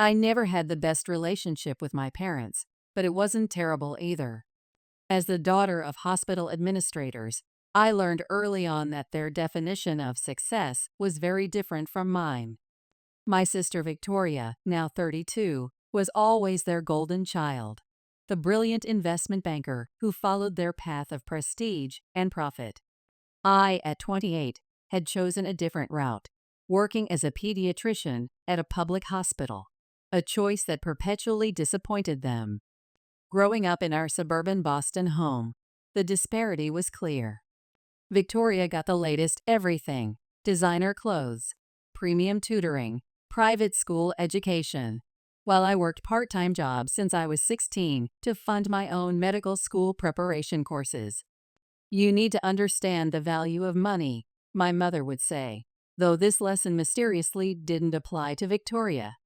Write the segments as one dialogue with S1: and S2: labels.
S1: I never had the best relationship with my parents, but it wasn't terrible either. As the daughter of hospital administrators, I learned early on that their definition of success was very different from mine. My sister Victoria, now 32, was always their golden child, the brilliant investment banker who followed their path of prestige and profit. I, at 28, had chosen a different route, working as a pediatrician at a public hospital, a choice that perpetually disappointed them. Growing up in our suburban Boston home, the disparity was clear. Victoria got the latest everything: designer clothes, premium tutoring, private school education, while I worked part-time jobs since I was 16 to fund my own medical school preparation courses. "You need to understand the value of money," my mother would say, though this lesson mysteriously didn't apply to Victoria.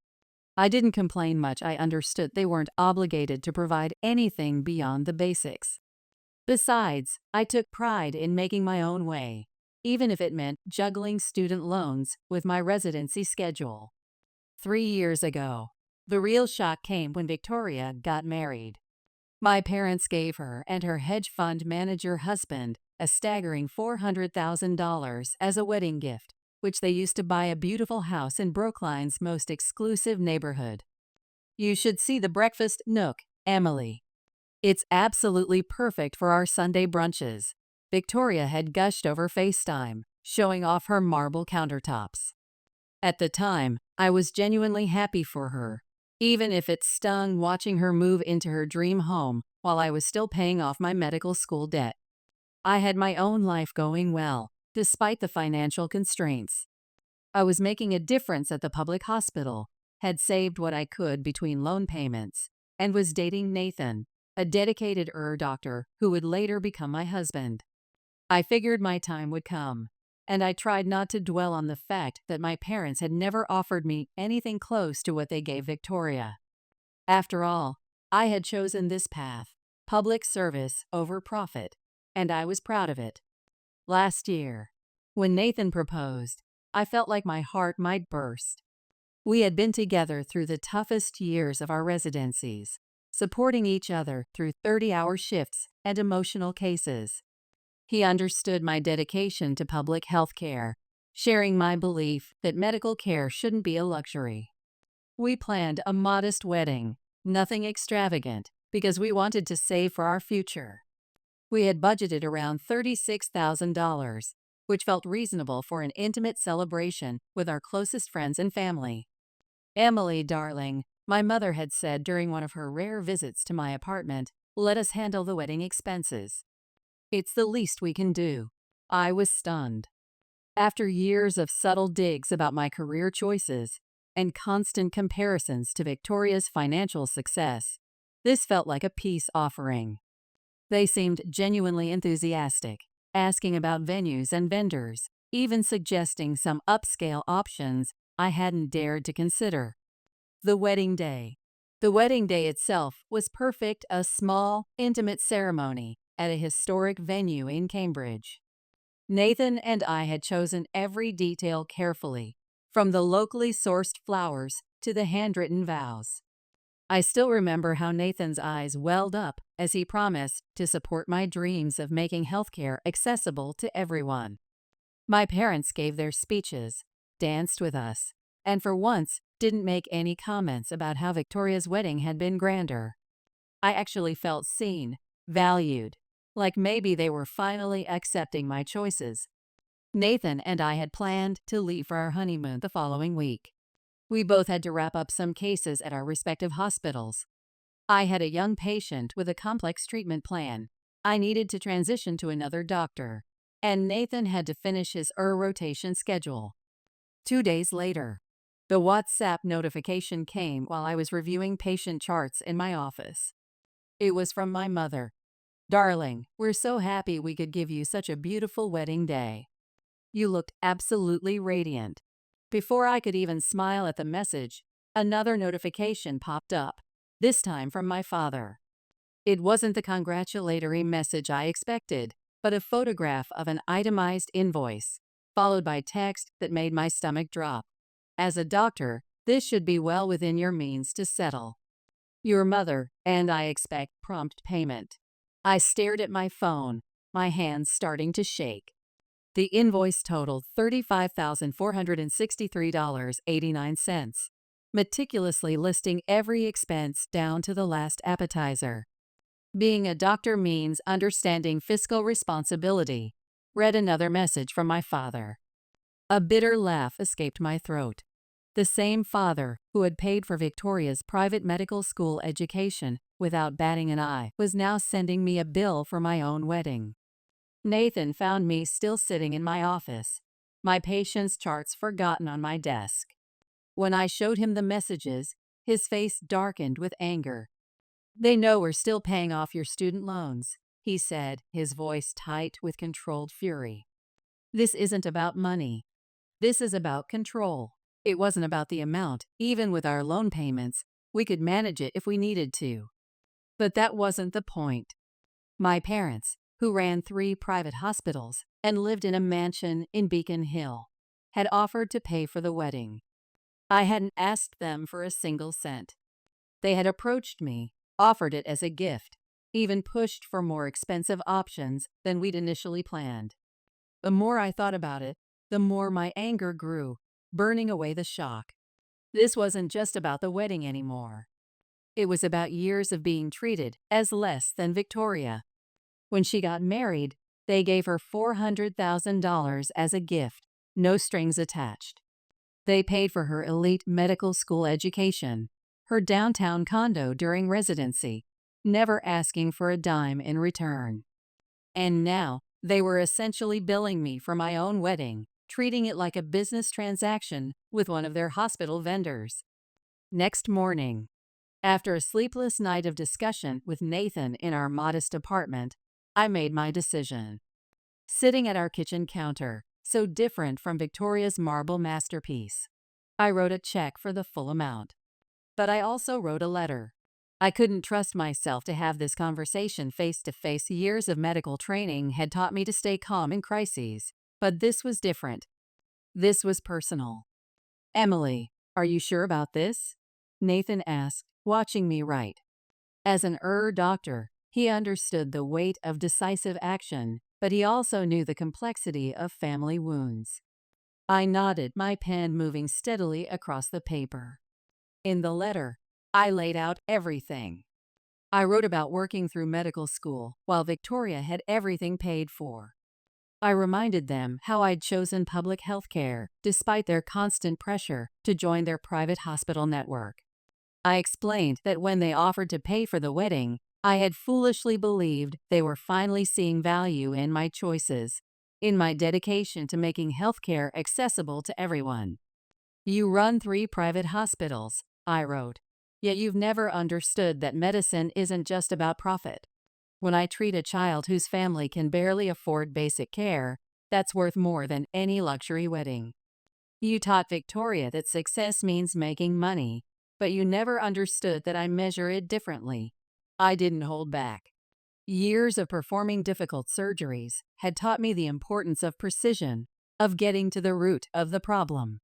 S1: I didn't complain much. I understood they weren't obligated to provide anything beyond the basics. Besides, I took pride in making my own way, even if it meant juggling student loans with my residency schedule. 3 years ago, the real shock came when Victoria got married. My parents gave her and her hedge fund manager husband a staggering $400,000 as a wedding gift, which they used to buy a beautiful house in Brookline's most exclusive neighborhood. "You should see the breakfast nook, Emily. It's absolutely perfect for our Sunday brunches," Victoria had gushed over FaceTime, showing off her marble countertops. At the time, I was genuinely happy for her, even if it stung watching her move into her dream home while I was still paying off my medical school debt. I had my own life going well, despite the financial constraints. I was making a difference at the public hospital, had saved what I could between loan payments, and was dating Nathan, a dedicated doctor who would later become my husband. I figured my time would come, and I tried not to dwell on the fact that my parents had never offered me anything close to what they gave Victoria. After all, I had chosen this path, public service over profit, and I was proud of it. Last year, when Nathan proposed, I felt like my heart might burst. We had been together through the toughest years of our residencies, supporting each other through 30-hour shifts and emotional cases. He understood my dedication to public health care, sharing my belief that medical care shouldn't be a luxury. We planned a modest wedding, nothing extravagant, because we wanted to save for our future. We had budgeted around $36,000, which felt reasonable for an intimate celebration with our closest friends and family. "Emily, darling," my mother had said during one of her rare visits to my apartment, "let us handle the wedding expenses. It's the least we can do." I was stunned. After years of subtle digs about my career choices and constant comparisons to Victoria's financial success, this felt like a peace offering. They seemed genuinely enthusiastic, asking about venues and vendors, even suggesting some upscale options I hadn't dared to consider. The wedding day. The wedding day itself was perfect, a small, intimate ceremony at a historic venue in Cambridge. Nathan and I had chosen every detail carefully, from the locally sourced flowers to the handwritten vows. I still remember how Nathan's eyes welled up as he promised to support my dreams of making healthcare accessible to everyone. My parents gave their speeches, danced with us, and for once didn't make any comments about how Victoria's wedding had been grander. I actually felt seen, valued, like maybe they were finally accepting my choices. Nathan and I had planned to leave for our honeymoon the following week. We both had to wrap up some cases at our respective hospitals. I had a young patient with a complex treatment plan. I needed to transition to another doctor, and Nathan had to finish his rotation schedule. 2 days later, the WhatsApp notification came while I was reviewing patient charts in my office. It was from my mother. "Darling, we're so happy we could give you such a beautiful wedding day. You looked absolutely radiant." Before I could even smile at the message, another notification popped up, this time from my father. It wasn't the congratulatory message I expected, but a photograph of an itemized invoice, followed by text that made my stomach drop. "As a doctor, This should be well within your means to settle. Your mother and I expect prompt payment. I stared at my phone, my hands starting to shake. The invoice totaled $35,463.89, meticulously listing every expense down to the last appetizer. Being a doctor means understanding fiscal responsibility. Read another message from my father. A bitter laugh escaped my throat. The same father who had paid for Victoria's private medical school education without batting an eye was now sending me a bill for my own wedding. Nathan found me still sitting in my office, my patient's charts forgotten on my desk. When I showed him the messages, his face darkened with anger. "They know we're still paying off your student loans," he said, his voice tight with controlled fury. "This isn't about money. This is about control. It wasn't about the amount. Even with our loan payments, we could manage it if we needed to. But that wasn't the point. My parents, who ran 3 private hospitals and lived in a mansion in Beacon Hill, had offered to pay for the wedding. I hadn't asked them for a single cent. They had approached me, offered it as a gift, even pushed for more expensive options than we'd initially planned. The more I thought about it, the more my anger grew, burning away the shock. This wasn't just about the wedding anymore. It was about years of being treated as less than Victoria. When she got married, they gave her $400,000 as a gift, no strings attached. They paid for her elite medical school education, her downtown condo during residency, never asking for a dime in return. And now, they were essentially billing me for my own wedding, treating it like a business transaction with one of their hospital vendors. Next morning, after a sleepless night of discussion with Nathan in our modest apartment, I made my decision. Sitting at our kitchen counter, so different from Victoria's marble masterpiece, I wrote a check for the full amount. But I also wrote a letter. I couldn't trust myself to have this conversation face to face. Years of medical training had taught me to stay calm in crises, but this was different. This was personal. "Emily, are you sure about this?" Nathan asked, watching me write. As an doctor, he understood the weight of decisive action, but he also knew the complexity of family wounds. I nodded, my pen moving steadily across the paper. In the letter, I laid out everything. I wrote about working through medical school while Victoria had everything paid for. I reminded them how I'd chosen public health care despite their constant pressure to join their private hospital network. I explained that when they offered to pay for the wedding, I had foolishly believed they were finally seeing value in my choices, in my dedication to making healthcare accessible to everyone. "You run 3 private hospitals," I wrote, "yet you've never understood that medicine isn't just about profit. When I treat a child whose family can barely afford basic care, that's worth more than any luxury wedding. You taught Victoria that success means making money, but you never understood that I measure it differently." I didn't hold back. Years of performing difficult surgeries had taught me the importance of precision, of getting to the root of the problem.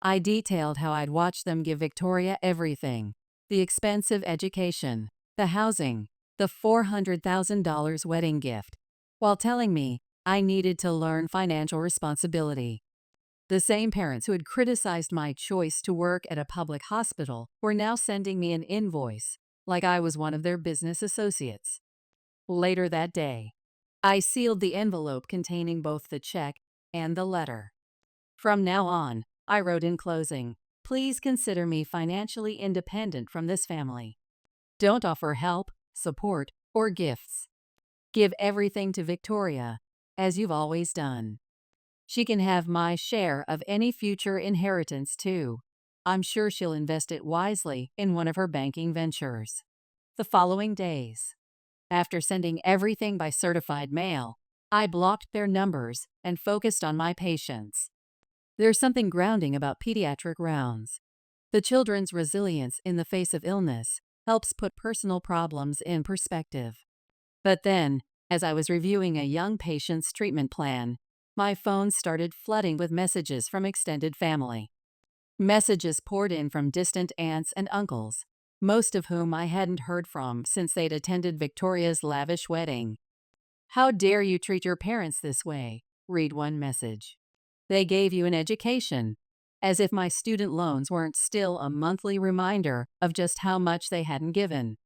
S1: I detailed how I'd watched them give Victoria everything: the expensive education, the housing, the $400,000 wedding gift, while telling me I needed to learn financial responsibility. The same parents who had criticized my choice to work at a public hospital were now sending me an invoice, like I was one of their business associates. Later that day, I sealed the envelope containing both the check and the letter. "From now on," I wrote in closing, "please consider me financially independent from this family. Don't offer help, support, or gifts. Give everything to Victoria, as you've always done. She can have my share of any future inheritance, too. I'm sure she'll invest it wisely in one of her banking ventures." The following days, after sending everything by certified mail, I blocked their numbers and focused on my patients. There's something grounding about pediatric rounds. The children's resilience in the face of illness helps put personal problems in perspective. But then, as I was reviewing a young patient's treatment plan, my phone started flooding with messages from extended family. Messages poured in from distant aunts and uncles, most of whom I hadn't heard from since they'd attended Victoria's lavish wedding. "How dare you treat your parents this way?" read one message. "They gave you an education." As if my student loans weren't still a monthly reminder of just how much they hadn't given.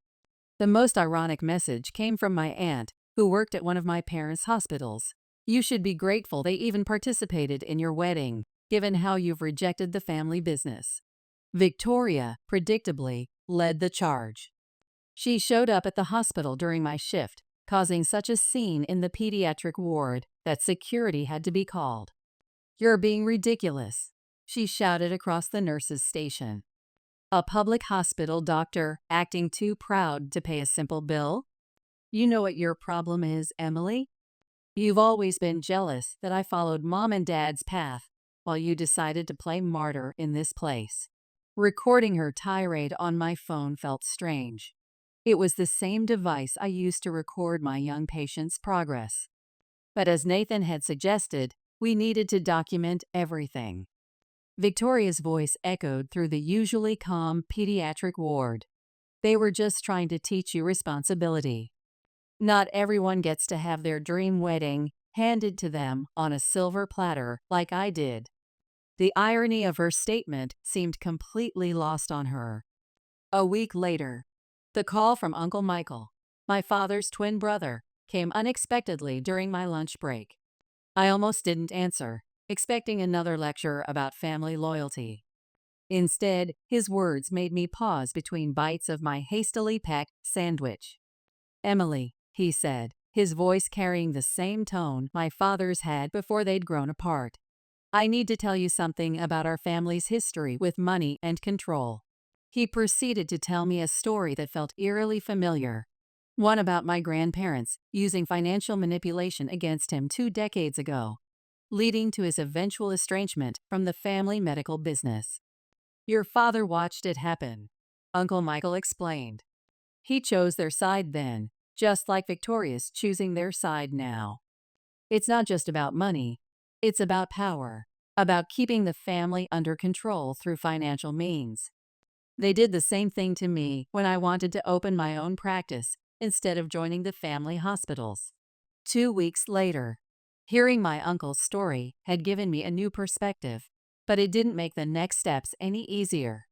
S1: The most ironic message came from my aunt, who worked at one of my parents' hospitals. "You should be grateful they even participated in your wedding, given how you've rejected the family business." Victoria, predictably, led the charge. She showed up at the hospital during my shift, causing such a scene in the pediatric ward that security had to be called. "You're being ridiculous," she shouted across the nurses' station. "A public hospital doctor acting too proud to pay a simple bill? You know what your problem is, Emily? You've always been jealous that I followed Mom and Dad's path while you decided to play martyr in this place." Recording her tirade on my phone felt strange. It was the same device I used to record my young patient's progress. But as Nathan had suggested, we needed to document everything. Victoria's voice echoed through the usually calm pediatric ward. "They were just trying to teach you responsibility. Not everyone gets to have their dream wedding handed to them on a silver platter like I did." The irony of her statement seemed completely lost on her. A week later, the call from Uncle Michael, my father's twin brother, came unexpectedly during my lunch break. I almost didn't answer, expecting another lecture about family loyalty. Instead, his words made me pause between bites of my hastily packed sandwich. "Emily," he said, his voice carrying the same tone my father's had before they'd grown apart, "I need to tell you something about our family's history with money and control." He proceeded to tell me a story that felt eerily familiar. One about my grandparents using financial manipulation against him 2 decades ago, leading to his eventual estrangement from the family medical business. "Your father watched it happen," Uncle Michael explained. "He chose their side then, just like Victoria's choosing their side now. It's not just about money, it's about power, about keeping the family under control through financial means. They did the same thing to me when I wanted to open my own practice instead of joining the family hospitals." 2 weeks later, hearing my uncle's story had given me a new perspective, but it didn't make the next steps any easier.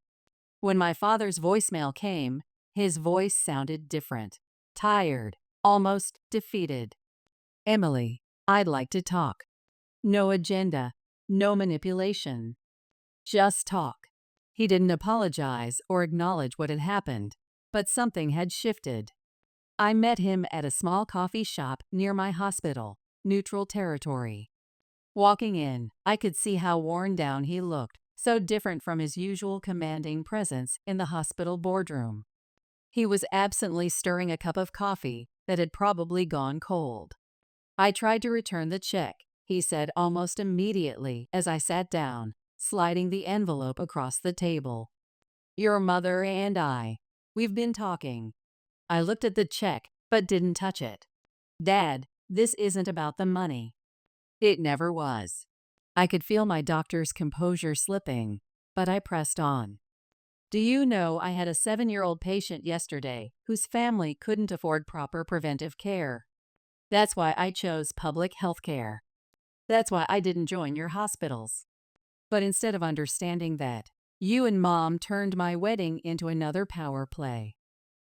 S1: When my father's voicemail came, his voice sounded different, tired, almost defeated. "Emily, I'd like to talk. No agenda, no manipulation. Just talk." He didn't apologize or acknowledge what had happened, but something had shifted. I met him at a small coffee shop near my hospital, neutral territory. Walking in, I could see how worn down he looked, so different from his usual commanding presence in the hospital boardroom. He was absently stirring a cup of coffee that had probably gone cold. "I tried to return the check," he said almost immediately as I sat down, sliding the envelope across the table. "Your mother and we've been talking." I looked at the check, but didn't touch it. "Dad, this isn't about the money." It never was. I could feel my doctor's composure slipping, but I pressed on. "Do you know I had a 7-year-old patient yesterday whose family couldn't afford proper preventive care? That's why I chose public health care. That's why I didn't join your hospitals. But instead of understanding that, you and Mom turned my wedding into another power play.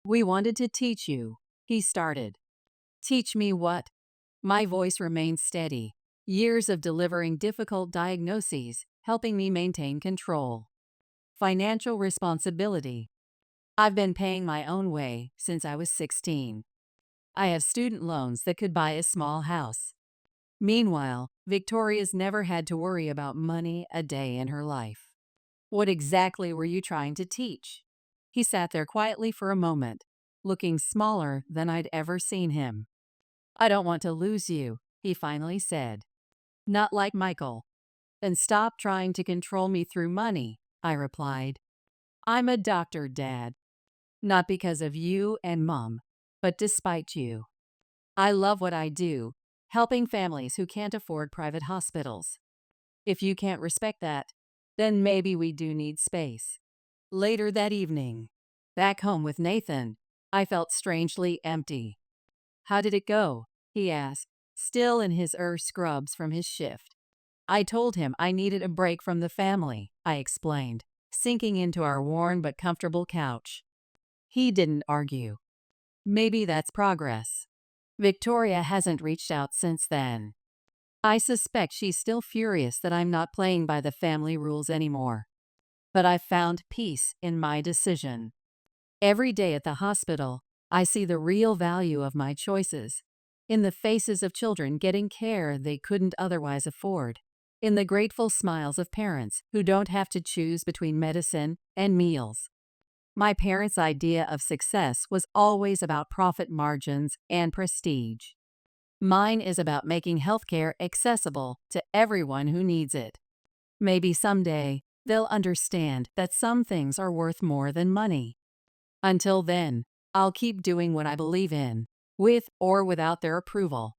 S1: We wanted to teach you," he started. "Teach me what?" My voice remained steady. "Years of delivering difficult diagnoses, helping me maintain control. Financial responsibility. I've been paying my own way since I was 16. I have student loans that could buy a small house. Meanwhile, Victoria's never had to worry about money a day in her life." "What exactly were you trying to teach?" He sat there quietly for a moment, looking smaller than I'd ever seen him. "I don't want to lose you," he finally said. "Not like Michael." "Then stop trying to control me through money," I replied. "I'm a doctor, Dad. Not because of you and Mom, but despite you. I love what I do, helping families who can't afford private hospitals. If you can't respect that, then maybe we do need space. Later that evening, back home with Nathan, I felt strangely empty. How did it go? He asked, still in his scrubs from his shift. I told him I needed a break from the family, I explained, sinking into our worn but comfortable couch. He didn't argue. Maybe that's progress. Victoria hasn't reached out since then. I suspect she's still furious that I'm not playing by the family rules anymore. But I've found peace in my decision. Every day at the hospital, I see the real value of my choices. In the faces of children getting care they couldn't otherwise afford. In the grateful smiles of parents who don't have to choose between medicine and meals. My parents' idea of success was always about profit margins and prestige. Mine is about making healthcare accessible to everyone who needs it. Maybe someday, they'll understand that some things are worth more than money. Until then, I'll keep doing what I believe in, with or without their approval.